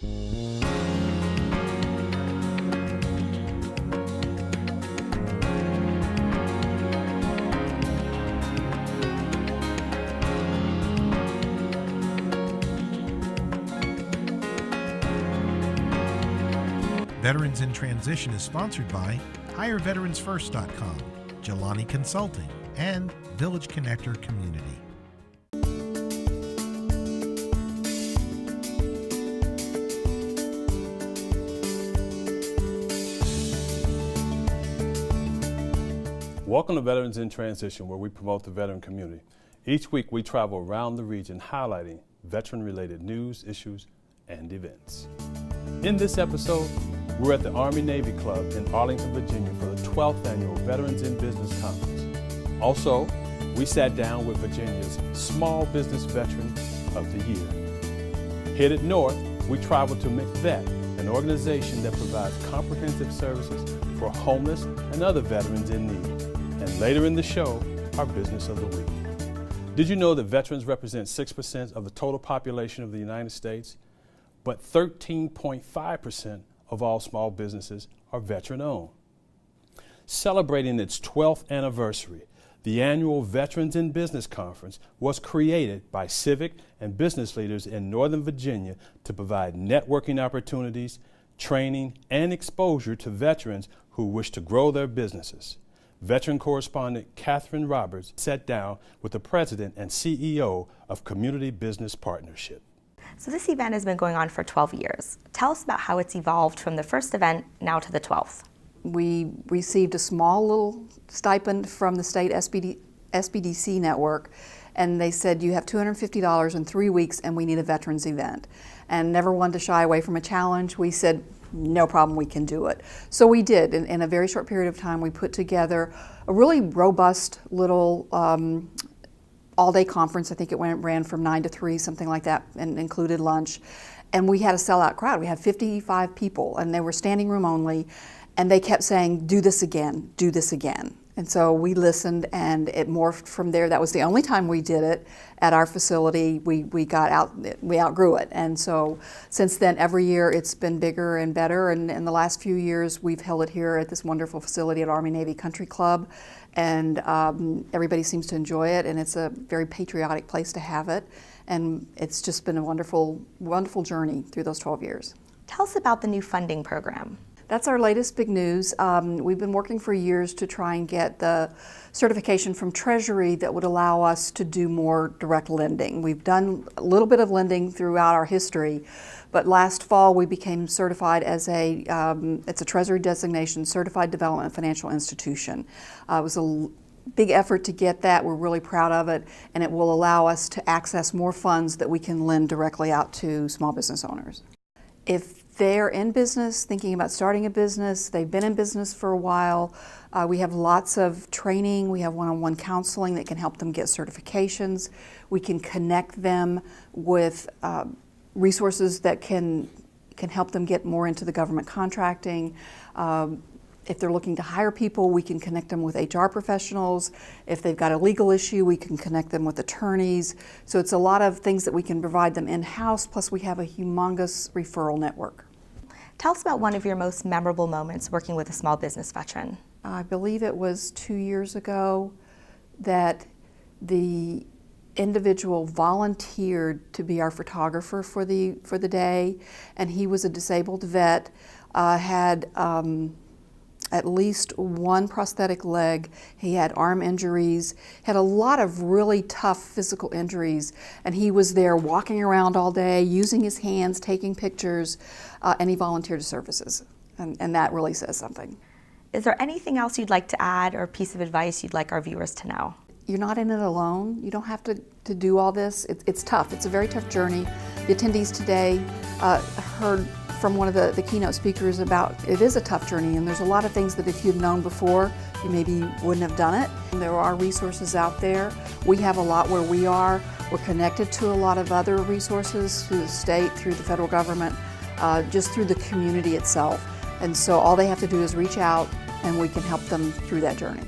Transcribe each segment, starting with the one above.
Veterans in Transition is sponsored by HireVeteransFirst.com, Jelani Consulting, and Village Connector Community. Welcome to Veterans in Transition, where we promote the veteran community. Each week we travel around the region highlighting veteran-related news, issues, and events. In this episode, we're at the Army-Navy Club in Arlington, Virginia for the 12th Annual Veterans in Business Conference. Also, we sat down with Virginia's Small Business Veteran of the Year. Headed north, we traveled to McVet, an organization that provides comprehensive services for homeless and other veterans in need. And later in the show, our Business of the Week. Did you know that veterans represent 6% of the total population of the United States, but 13.5% of all small businesses are veteran-owned? Celebrating its 12th anniversary, the annual Veterans in Business Conference was created by civic and business leaders in Northern Virginia to provide networking opportunities, training, and exposure to veterans who wish to grow their businesses. Veteran correspondent Catherine Roberts sat down with the president and CEO of Community Business Partnership. So this event has been going on for 12 years. Tell us about how it's evolved from the first event now to the 12th. We received a small little stipend from the state SBDC network, and they said you have $250 in 3 weeks and we need a veterans event. And never wanted to shy away from a challenge. We said, no problem, we can do it. So we did. In a very short period of time, we put together a really robust little all-day conference. I think it ran from 9 to 3, something like that, and included lunch. And we had a sellout crowd. We had 55 people, and they were standing room only, and they kept saying, do this again, do this again. And so we listened, and it morphed from there. That was the only time we did it at our facility. We outgrew it. And so since then, every year it's been bigger and better. And in the last few years, we've held it here at this wonderful facility at Army-Navy Country Club. And everybody seems to enjoy it, and it's a very patriotic place to have it. And it's just been a wonderful, wonderful journey through those 12 years. Tell us about the new funding program. That's our latest big news. We've been working for years to try and get the certification from Treasury that would allow us to do more direct lending. We've done a little bit of lending throughout our history, but last fall we became certified as it's a Treasury designation, Certified Development Financial Institution. It was a big effort to get that. We're really proud of it, and it will allow us to access more funds that we can lend directly out to small business owners. If they're in business, thinking about starting a business, they've been in business for a while, we have lots of training, we have one-on-one counseling that can help them get certifications. We can connect them with resources that can help them get more into the government contracting. If they're looking to hire people, we can connect them with HR professionals. If they've got a legal issue, we can connect them with attorneys. So it's a lot of things that we can provide them in-house, plus we have a humongous referral network. Tell us about one of your most memorable moments working with a small business veteran. I believe it was 2 years ago that the individual volunteered to be our photographer for the day, and he was a disabled vet, had at least one prosthetic leg. He had arm injuries, had a lot of really tough physical injuries, and he was there walking around all day, using his hands, taking pictures, and he volunteered his services, and that really says something. Is there anything else you'd like to add or a piece of advice you'd like our viewers to know? You're not in it alone. You don't have to do all this. It's tough. It's a very tough journey. The attendees today heard from one of the keynote speakers about it is a tough journey, and there's a lot of things that if you'd known before, you maybe wouldn't have done it. And there are resources out there. We have a lot where we are. We're connected to a lot of other resources through the state, through the federal government, just through the community itself. And so all they have to do is reach out, and we can help them through that journey.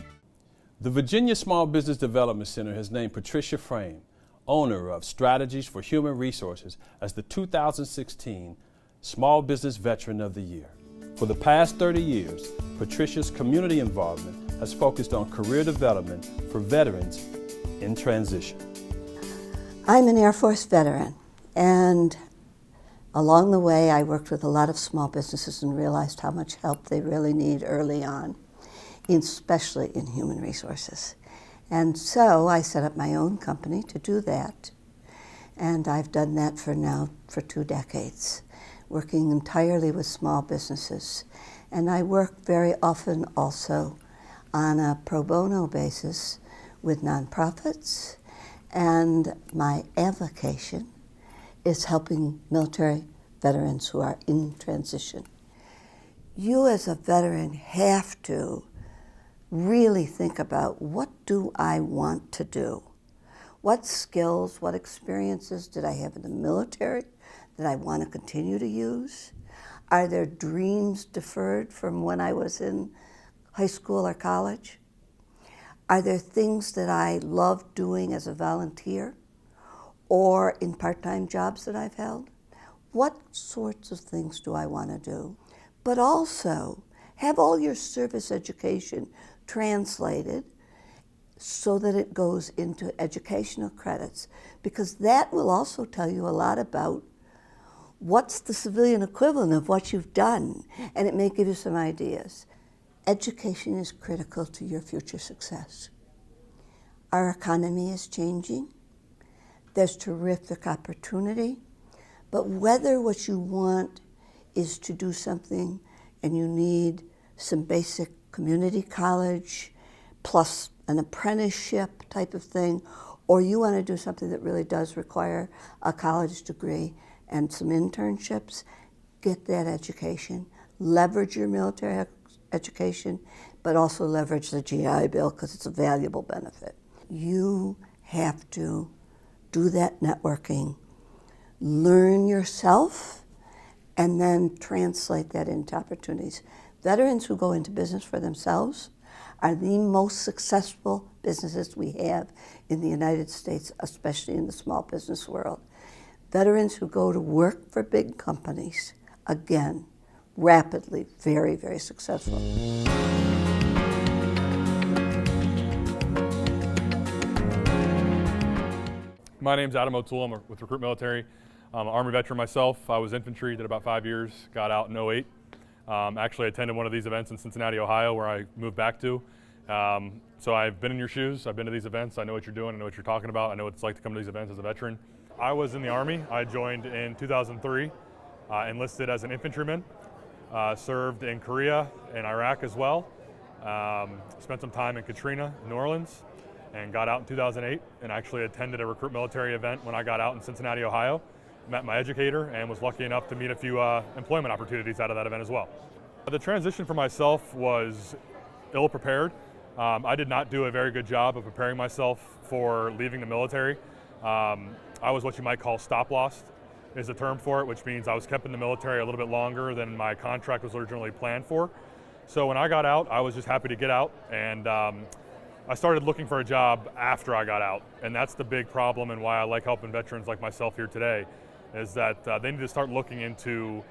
The Virginia Small Business Development Center has named Patricia Frame, owner of Strategies for Human Resources, as the 2016 Small Business Veteran of the Year. For the past 30 years, Patricia's community involvement has focused on career development for veterans in transition. I'm an Air Force veteran, and along the way I worked with a lot of small businesses and realized how much help they really need early on, especially in human resources. And so I set up my own company to do that. And I've done that for 2 decades, working entirely with small businesses. And I work very often also on a pro bono basis with nonprofits. And my avocation is helping military veterans who are in transition. You as a veteran have to really think about, what do I want to do? What skills, what experiences did I have in the military that I want to continue to use? Are there dreams deferred from when I was in high school or college? Are there things that I love doing as a volunteer or in part-time jobs that I've held? What sorts of things do I want to do? But also, have all your service education translated so that it goes into educational credits, because that will also tell you a lot about what's the civilian equivalent of what you've done, and it may give you some ideas. Education is critical to your future success. Our economy is changing. There's terrific opportunity, but whether what you want is to do something and you need some basic community college plus an apprenticeship type of thing, or you want to do something that really does require a college degree and some internships, get that education. Leverage your military education, but also leverage the GI Bill because it's a valuable benefit. You have to do that networking, learn yourself, and then translate that into opportunities. Veterans who go into business for themselves are the most successful businesses we have in the United States, especially in the small business world. Veterans who go to work for big companies, again, rapidly, very, very successful. My name's Adam O'Toole. I'm with Recruit Military. I'm an Army veteran myself. I was infantry, did about 5 years, got out in 08. Actually attended one of these events in Cincinnati, Ohio, where I moved back to. So I've been in your shoes. I've been to these events. I know what you're doing. I know what you're talking about. I know what it's like to come to these events as a veteran. I was in the Army. I joined in 2003, enlisted as an infantryman, served in Korea and Iraq as well. Spent some time in Katrina, New Orleans, and got out in 2008 and actually attended a Recruit Military event when I got out in Cincinnati, Ohio. Met my educator and was lucky enough to meet a few employment opportunities out of that event as well. The transition for myself was ill-prepared. I did not do a very good job of preparing myself for leaving the military. I was what you might call stop-lost is the term for it, which means I was kept in the military a little bit longer than my contract was originally planned for. So when I got out, I was just happy to get out, and I started looking for a job after I got out. And that's the big problem and why I like helping veterans like myself here today, is that they need to start looking into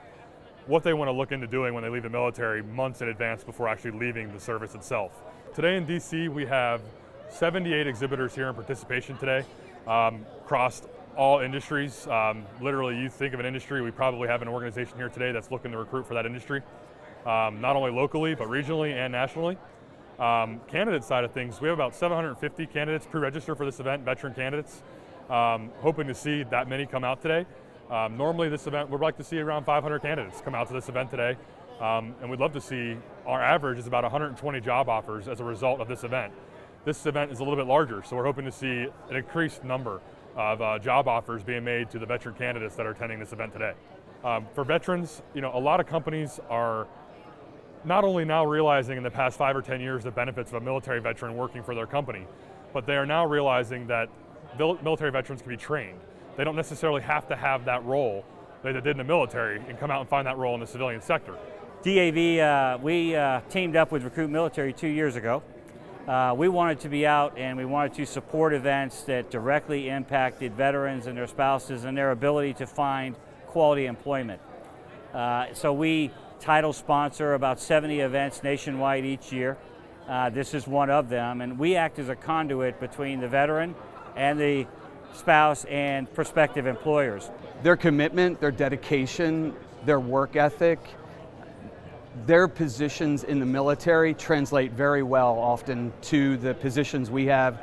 what they want to look into doing when they leave the military months in advance before actually leaving the service itself. Today in DC, we have 78 exhibitors here in participation today, across all industries. Literally, you think of an industry, we probably have an organization here today that's looking to recruit for that industry, not only locally, but regionally and nationally. Candidate side of things, we have about 750 candidates pre-registered for this event, veteran candidates. Hoping to see that many come out today. Normally this event, we'd like to see around 500 candidates come out to this event today. And we'd love to see, our average is about 120 job offers as a result of this event. This event is a little bit larger, so we're hoping to see an increased number of job offers being made to the veteran candidates that are attending this event today. For veterans, a lot of companies are not only now realizing in the past 5 or 10 years the benefits of a military veteran working for their company, but they are now realizing that military veterans can be trained. They don't necessarily have to have that role that they did in the military and come out and find that role in the civilian sector. DAV, we teamed up with Recruit Military 2 years ago. We wanted to be out and we wanted to support events that directly impacted veterans and their spouses and their ability to find quality employment. So we title sponsor about 70 events nationwide each year. This is one of them, and we act as a conduit between the veteran and the spouse and prospective employers. Their commitment, their dedication, their work ethic, their positions in the military translate very well often to the positions we have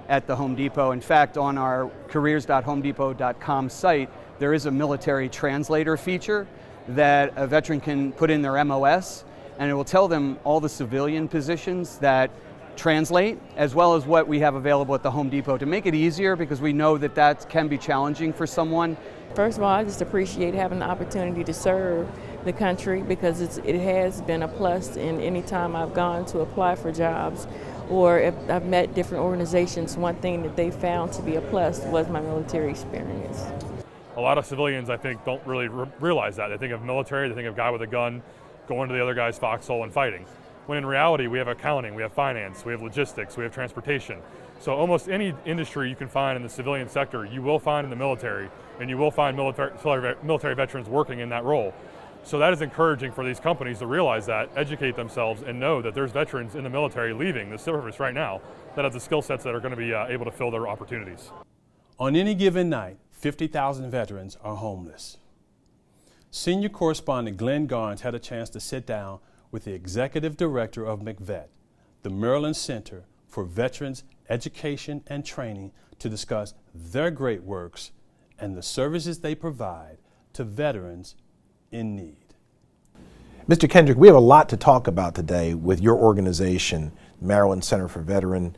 at the Home Depot. In fact, on our careers.homedepot.com site, there is a military translator feature that a veteran can put in their MOS, and it will tell them all the civilian positions that translate, as well as what we have available at the Home Depot to make it easier, because we know that that can be challenging for someone. First of all, I just appreciate having the opportunity to serve the country, because it has been a plus in any time I've gone to apply for jobs, or if I've met different organizations. One thing that they found to be a plus was my military experience. A lot of civilians, I think, don't really realize that. They think of military, they think of guy with a gun going to the other guy's foxhole and fighting. When in reality, we have accounting, we have finance, we have logistics, we have transportation. So almost any industry you can find in the civilian sector, you will find in the military, and you will find military veterans working in that role. So that is encouraging for these companies to realize that, educate themselves, and know that there's veterans in the military leaving the service right now that have the skill sets that are going to be able to fill their opportunities. On any given night, 50,000 veterans are homeless. Senior correspondent Glenn Garnes had a chance to sit down with the executive director of McVet, the Maryland Center for Veterans Education and Training, to discuss their great works and the services they provide to veterans in need. Mr. Kendrick, we have a lot to talk about today with your organization, Maryland Center for Veteran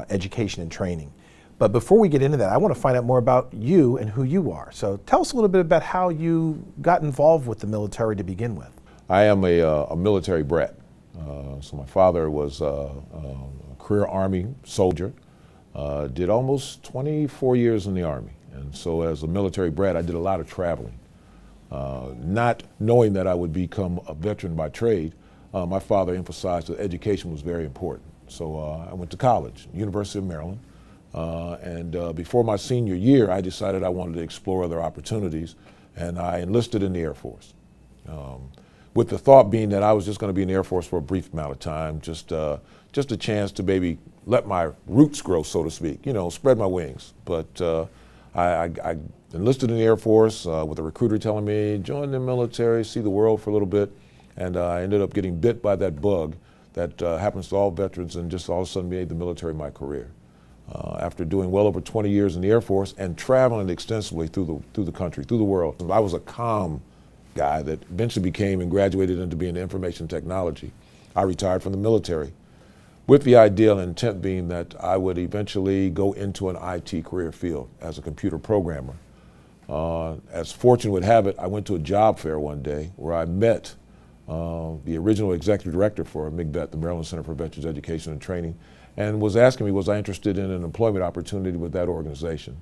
Education and Training. But before we get into that, I want to find out more about you and who you are. So tell us a little bit about how you got involved with the military to begin with. I am a military brat. So my father was a career Army soldier, did almost 24 years in the Army. And so as a military brat, I did a lot of traveling. Not knowing that I would become a veteran by trade, my father emphasized that education was very important. So I went to college, University of Maryland. And before my senior year, I decided I wanted to explore other opportunities, and I enlisted in the Air Force. With the thought being that I was just going to be in the Air Force for a brief amount of time, just a chance to maybe let my roots grow, so to speak, spread my wings. But I enlisted in the Air Force with a recruiter telling me, join the military, see the world for a little bit, and I ended up getting bit by that bug that happens to all veterans, and just all of a sudden made the military my career. After doing well over 20 years in the Air Force and traveling extensively through the country, through the world, I was a comm guy that eventually became and graduated into being in information technology. I retired from the military with the ideal intent being that I would eventually go into an IT career field as a computer programmer. As fortune would have it, I went to a job fair one day where I met the original executive director for MCVET, the Maryland Center for Veterans Education and Training, and was asking me, was I interested in an employment opportunity with that organization?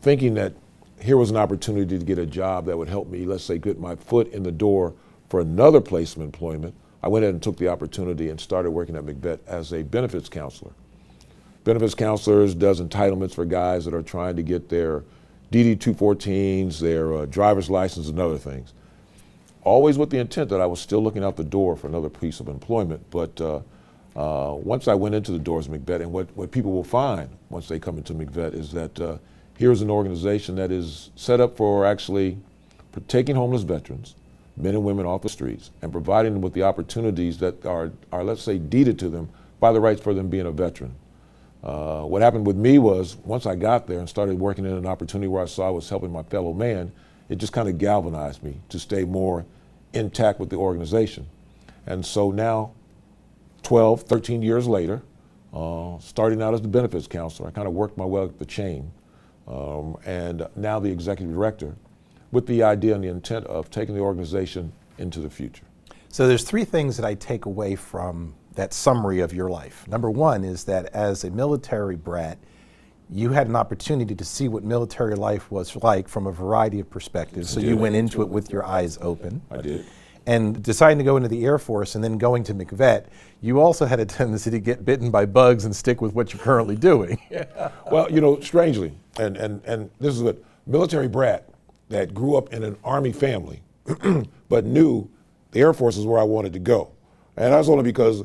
Thinking that here was an opportunity to get a job that would help me, let's say, get my foot in the door for another place of employment, I went ahead and took the opportunity and started working at McVet as a benefits counselor. Benefits counselors does entitlements for guys that are trying to get their DD-214s, their driver's license, and other things. Always with the intent that I was still looking out the door for another piece of employment, but once I went into the doors of McVet, and what people will find once they come into McVet is that here's an organization that is set up for actually taking homeless veterans, men and women off the streets, and providing them with the opportunities that are let's say, deeded to them by the rights for them being a veteran. What happened with me was, once I got there and started working in an opportunity where I saw I was helping my fellow man, it just kind of galvanized me to stay more intact with the organization. And so now, 12, 13 years later, starting out as the benefits counselor, I kind of worked my way up the chain, and now the executive director, with the idea and the intent of taking the organization into the future. So there's three things that I take away from that summary of your life. Number one is that as a military brat, you had an opportunity to see what military life was like from a variety of perspectives. So you went into it with your eyes open. I did. And deciding to go into the Air Force and then going to McVet, you also had a tendency to get bitten by bugs and stick with what you're currently doing. Well, strangely, and this is what military brat that grew up in an Army family, but knew the Air Force is where I wanted to go. And that's only because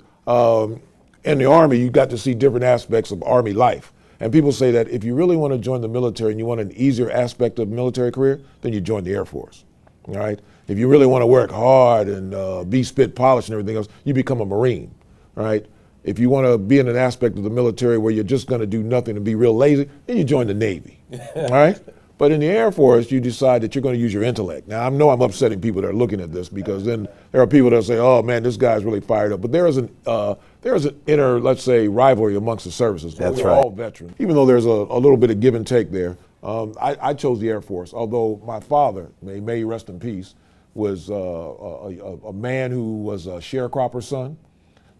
in the Army, you got to see different aspects of Army life. And people say that if you really want to join the military and you want an easier aspect of military career, then you join the Air Force, all right? If you really want to work hard and be spit polished and everything else, you become a Marine, right? If you want to be in an aspect of the military where you're just going to do nothing and be real lazy, then you join the Navy, all right? But in the Air Force, you decide that you're going to use your intellect. Now, I know I'm upsetting people that are looking at this because then there are people that say, oh man, this guy's really fired up. But there is an inner, let's say, rivalry amongst the services. That's We're right. all veterans. Even though there's a little bit of give and take there, I chose the Air Force, although my father, may he rest in peace, was a man who was a sharecropper's son,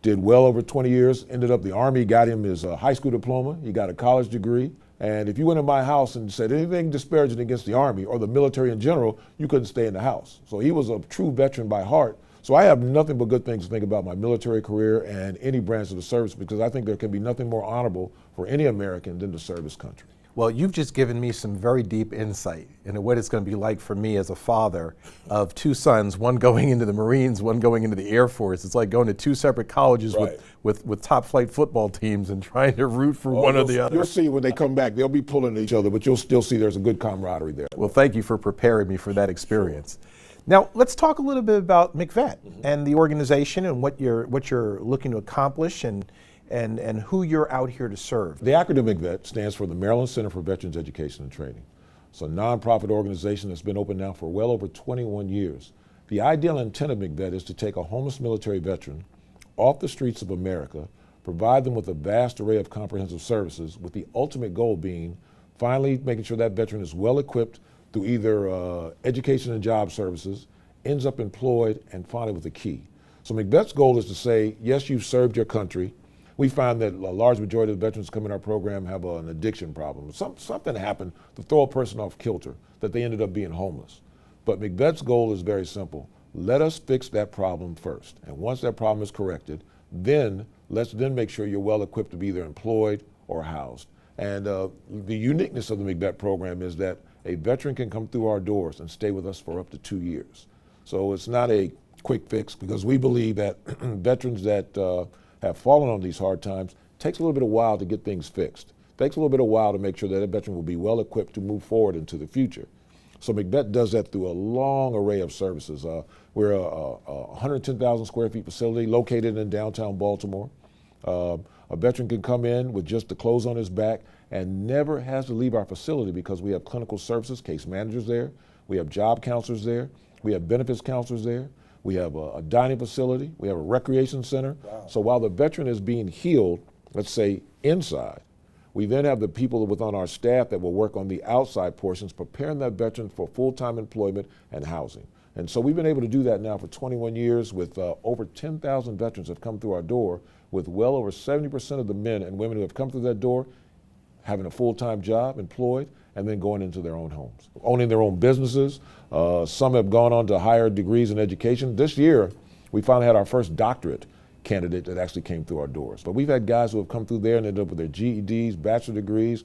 did well over 20 years, ended up the Army, got him his high school diploma, he got a college degree. And if you went in my house and said anything disparaging against the Army or the military in general, you couldn't stay in the house. So he was a true veteran by heart. So I have nothing but good things to think about my military career and any branch of the service, because I think there can be nothing more honorable for any American than to serve his country. Well, you've just given me some very deep insight into what it's going to be like for me as a father of two sons, one going into the Marines, one going into the Air Force. It's like going to two separate colleges Right. with top flight football teams and trying to root for one or the other. You'll see when they come back, they'll be pulling at each other, but you'll still see there's a good camaraderie there. Well, thank you for preparing me for that experience. Now, let's talk a little bit about McVet and the organization and what you're looking to accomplish and who you're out here to serve. The acronym McVet stands for the Maryland Center for Veterans Education and Training. It's a nonprofit organization that's been open now for well over 21 years. The ideal intent of McVet is to take a homeless military veteran off the streets of America, provide them with a vast array of comprehensive services, with the ultimate goal being finally making sure that veteran is well equipped through either education and job services, ends up employed, and finally with a key. So McVet's goal is to say, yes, you've served your country. We find that a large majority of the veterans who come in our program have an addiction problem. Something happened to throw a person off kilter that they ended up being homeless. But McVet's goal is very simple. Let us fix that problem first. And once that problem is corrected, then let's then make sure you're well equipped to be either employed or housed. And the uniqueness of the McVet program is that a veteran can come through our doors and stay with us for up to 2 years. So it's not a quick fix, because we believe that veterans that have fallen on these hard times, takes a little bit of while to get things fixed. Takes a little bit of while to make sure that a veteran will be well equipped to move forward into the future. So McVet does that through a long array of services. We're a 110,000 square feet facility located in downtown Baltimore. A veteran can come in with just the clothes on his back and never has to leave our facility, because we have clinical services, case managers there, we have job counselors there, we have benefits counselors there, we have a dining facility, we have a recreation center. Wow. So while the veteran is being healed, let's say inside, we then have the people within our staff that will work on the outside portions, preparing that veteran for full-time employment and housing. And so we've been able to do that now for 21 years with over 10,000 veterans have come through our door, with well over 70% of the men and women who have come through that door having a full-time job, employed, and then going into their own homes, owning their own businesses. Some have gone on to higher degrees in education. This year, we finally had our first doctorate candidate that actually came through our doors. But we've had guys who have come through there and ended up with their GEDs, bachelor degrees,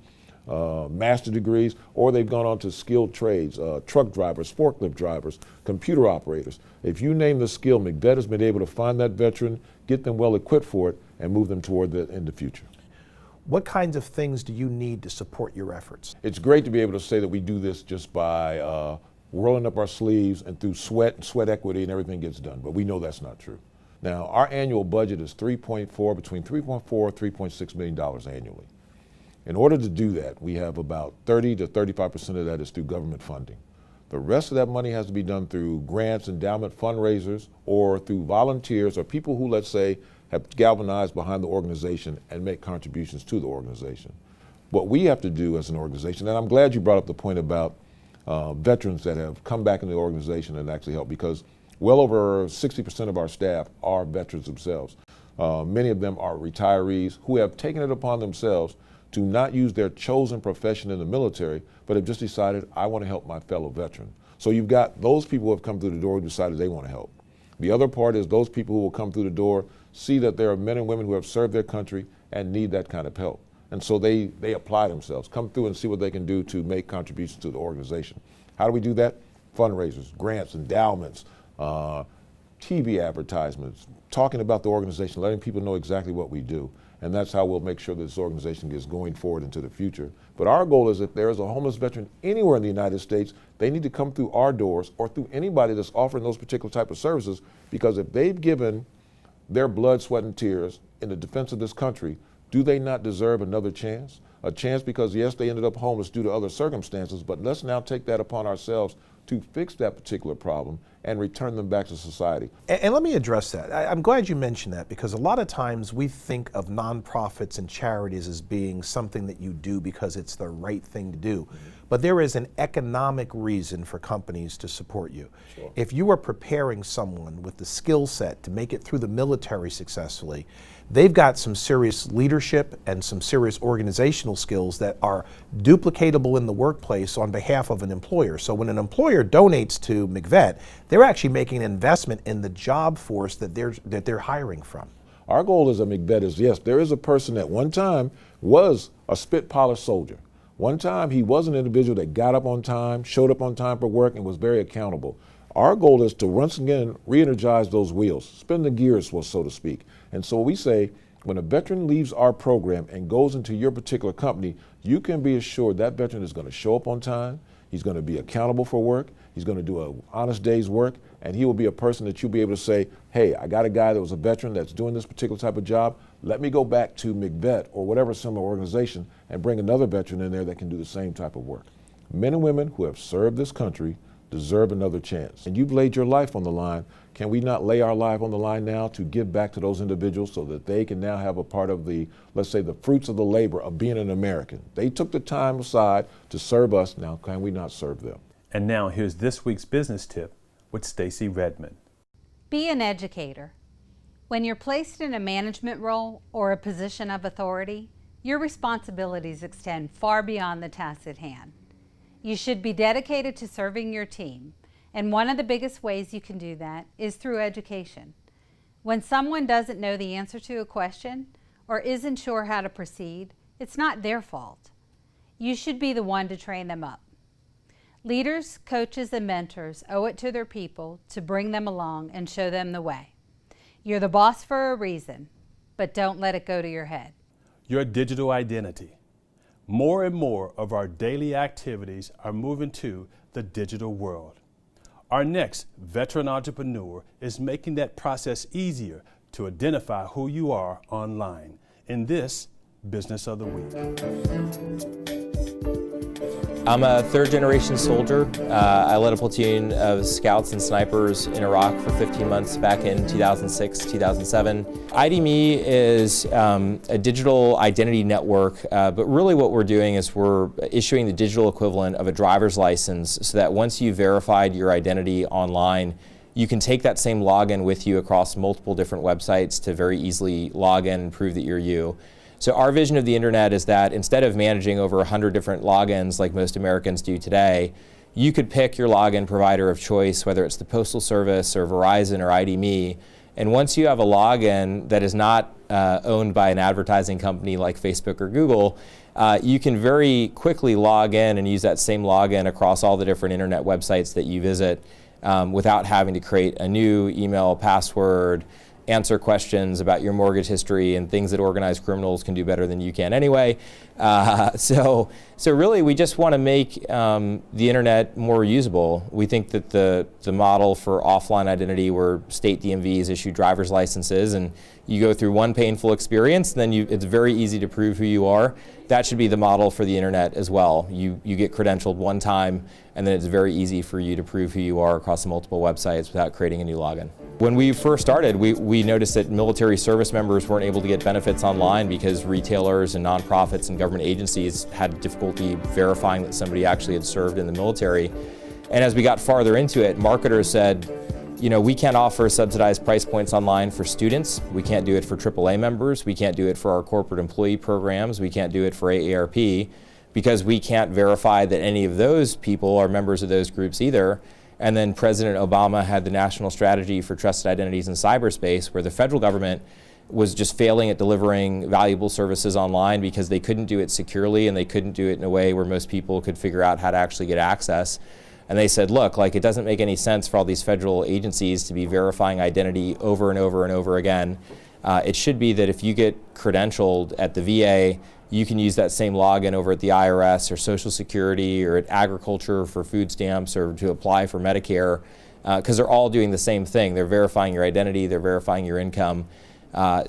master degrees, or they've gone on to skilled trades, truck drivers, forklift drivers, computer operators. If you name the skill, McVet has been able to find that veteran, get them well equipped for it, and move them toward the in the future. What kinds of things do you need to support your efforts? It's great to be able to say that we do this just by rolling up our sleeves and through sweat and sweat equity and everything gets done, but we know that's not true. Now, our annual budget is between $3.4 and $3.6 million annually. In order to do that, we have about 30 to 35% of that is through government funding. The rest of that money has to be done through grants, endowment fundraisers, or through volunteers or people who, let's say, have galvanized behind the organization and make contributions to the organization. What we have to do as an organization, and I'm glad you brought up the point about veterans that have come back into the organization and actually help, because well over 60% of our staff are veterans themselves. Many of them are retirees who have taken it upon themselves to not use their chosen profession in the military, but have just decided, I want to help my fellow veteran. So you've got those people who have come through the door who decided they want to help. The other part is those people who will come through the door, see that there are men and women who have served their country and need that kind of help. And so they apply themselves, come through and see what they can do to make contributions to the organization. How do we do that? fundraisers, grants, endowments, TV advertisements, talking about the organization, letting people know exactly what we do. And that's how we'll make sure that this organization gets going forward into the future. But our goal is if there is a homeless veteran anywhere in the United States, they need to come through our doors or through anybody that's offering those particular type of services, because if they've given their blood, sweat, and tears in the defense of this country, do they not deserve another chance? A chance because, yes, they ended up homeless due to other circumstances, but let's now take that upon ourselves to fix that particular problem and return them back to society. And let me address that. I'm glad you mentioned that, because a lot of times we think of nonprofits and charities as being something that you do because it's the right thing to do. But there is an economic reason for companies to support you. Sure. If you are preparing someone with the skill set to make it through the military successfully, they've got some serious leadership and some serious organizational skills that are duplicatable in the workplace on behalf of an employer. So when an employer donates to McVet, they're actually making an investment in the job force that they're hiring from. Our goal as a McVet is, yes, there is a person that one time was a spit-polished soldier. One time he was an individual that got up on time, showed up on time for work, and was very accountable. Our goal is to once again re-energize those wheels, spin the gears, so to speak. And so we say, when a veteran leaves our program and goes into your particular company, you can be assured that veteran is going to show up on time, he's going to be accountable for work, he's going to do an honest day's work, and he will be a person that you'll be able to say, hey, I got a guy that was a veteran that's doing this particular type of job, let me go back to McVet or whatever similar organization and bring another veteran in there that can do the same type of work. Men and women who have served this country deserve another chance. And you've laid your life on the line. Can we not lay our life on the line now to give back to those individuals so that they can now have a part of the, let's say, the fruits of the labor of being an American? They took the time aside to serve us. Now, can we not serve them? And now here's this week's business tip with Stacy Redmond. Be an educator. When you're placed in a management role or a position of authority, your responsibilities extend far beyond the task at hand. You should be dedicated to serving your team, and one of the biggest ways you can do that is through education. When someone doesn't know the answer to a question or isn't sure how to proceed, it's not their fault. You should be the one to train them up. Leaders, coaches, and mentors owe it to their people to bring them along and show them the way. You're the boss for a reason, but don't let it go to your head. Your digital identity. More and more of our daily activities are moving to the digital world. Our next veteran entrepreneur is making that process easier to identify who you are online in this Business of the Week. I'm a third-generation soldier. I led a platoon of scouts and snipers in Iraq for 15 months back in 2006, 2007. ID.me is a digital identity network, but really what we're doing is we're issuing the digital equivalent of a driver's license so that once you've verified your identity online, you can take that same login with you across multiple different websites to very easily log in and prove that you're you. So our vision of the internet is that instead of managing over 100 different logins like most Americans do today, you could pick your login provider of choice, whether it's the Postal Service or Verizon or ID.me. And once you have a login that is not owned by an advertising company like Facebook or Google, you can very quickly log in and use that same login across all the different internet websites that you visit without having to create a new email password, answer questions about your mortgage history and things that organized criminals can do better than you can anyway. So really we just want to make the internet more usable. We think that the model for offline identity where state DMVs issue driver's licenses and you go through one painful experience and then it's very easy to prove who you are. That should be the model for the internet as well. You get credentialed one time and then it's very easy for you to prove who you are across multiple websites without creating a new login. When we first started, we noticed that military service members weren't able to get benefits online because retailers and nonprofits and government agencies had difficulty verifying that somebody actually had served in the military. And as we got farther into it, marketers said, you know, we can't offer subsidized price points online for students. We can't do it for AAA members. We can't do it for our corporate employee programs. We can't do it for AARP because we can't verify that any of those people are members of those groups either. And then President Obama had the National Strategy for Trusted Identities in Cyberspace, where the federal government was just failing at delivering valuable services online because they couldn't do it securely and they couldn't do it in a way where most people could figure out how to actually get access. And they said, look, like, it doesn't make any sense for all these federal agencies to be verifying identity over and over and over again. It should be that if you get credentialed at the VA, you can use that same login over at the IRS or Social Security or at agriculture for food stamps or to apply for Medicare, because they're all doing the same thing. They're verifying your identity, they're verifying your income.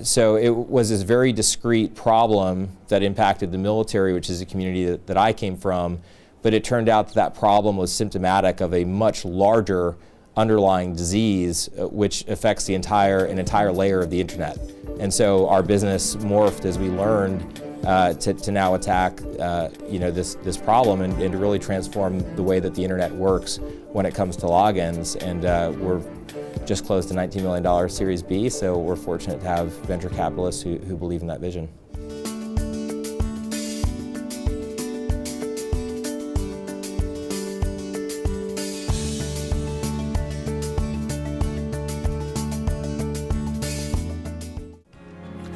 So it was this very discrete problem that impacted the military, which is a community that I came from, but it turned out that that problem was symptomatic of a much larger underlying disease, which affects an entire layer of the internet. And so our business morphed as we learned to now attack this problem and to really transform the way that the internet works when it comes to logins. And we're just closed a $19 million Series B, so we're fortunate to have venture capitalists who believe in that vision.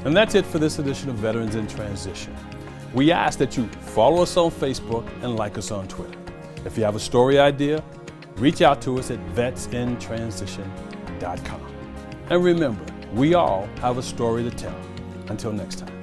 And that's it for this edition of Veterans in Transition. We ask that you follow us on Facebook and like us on Twitter. If you have a story idea, reach out to us at vetsintransition.com. And remember, we all have a story to tell. Until next time.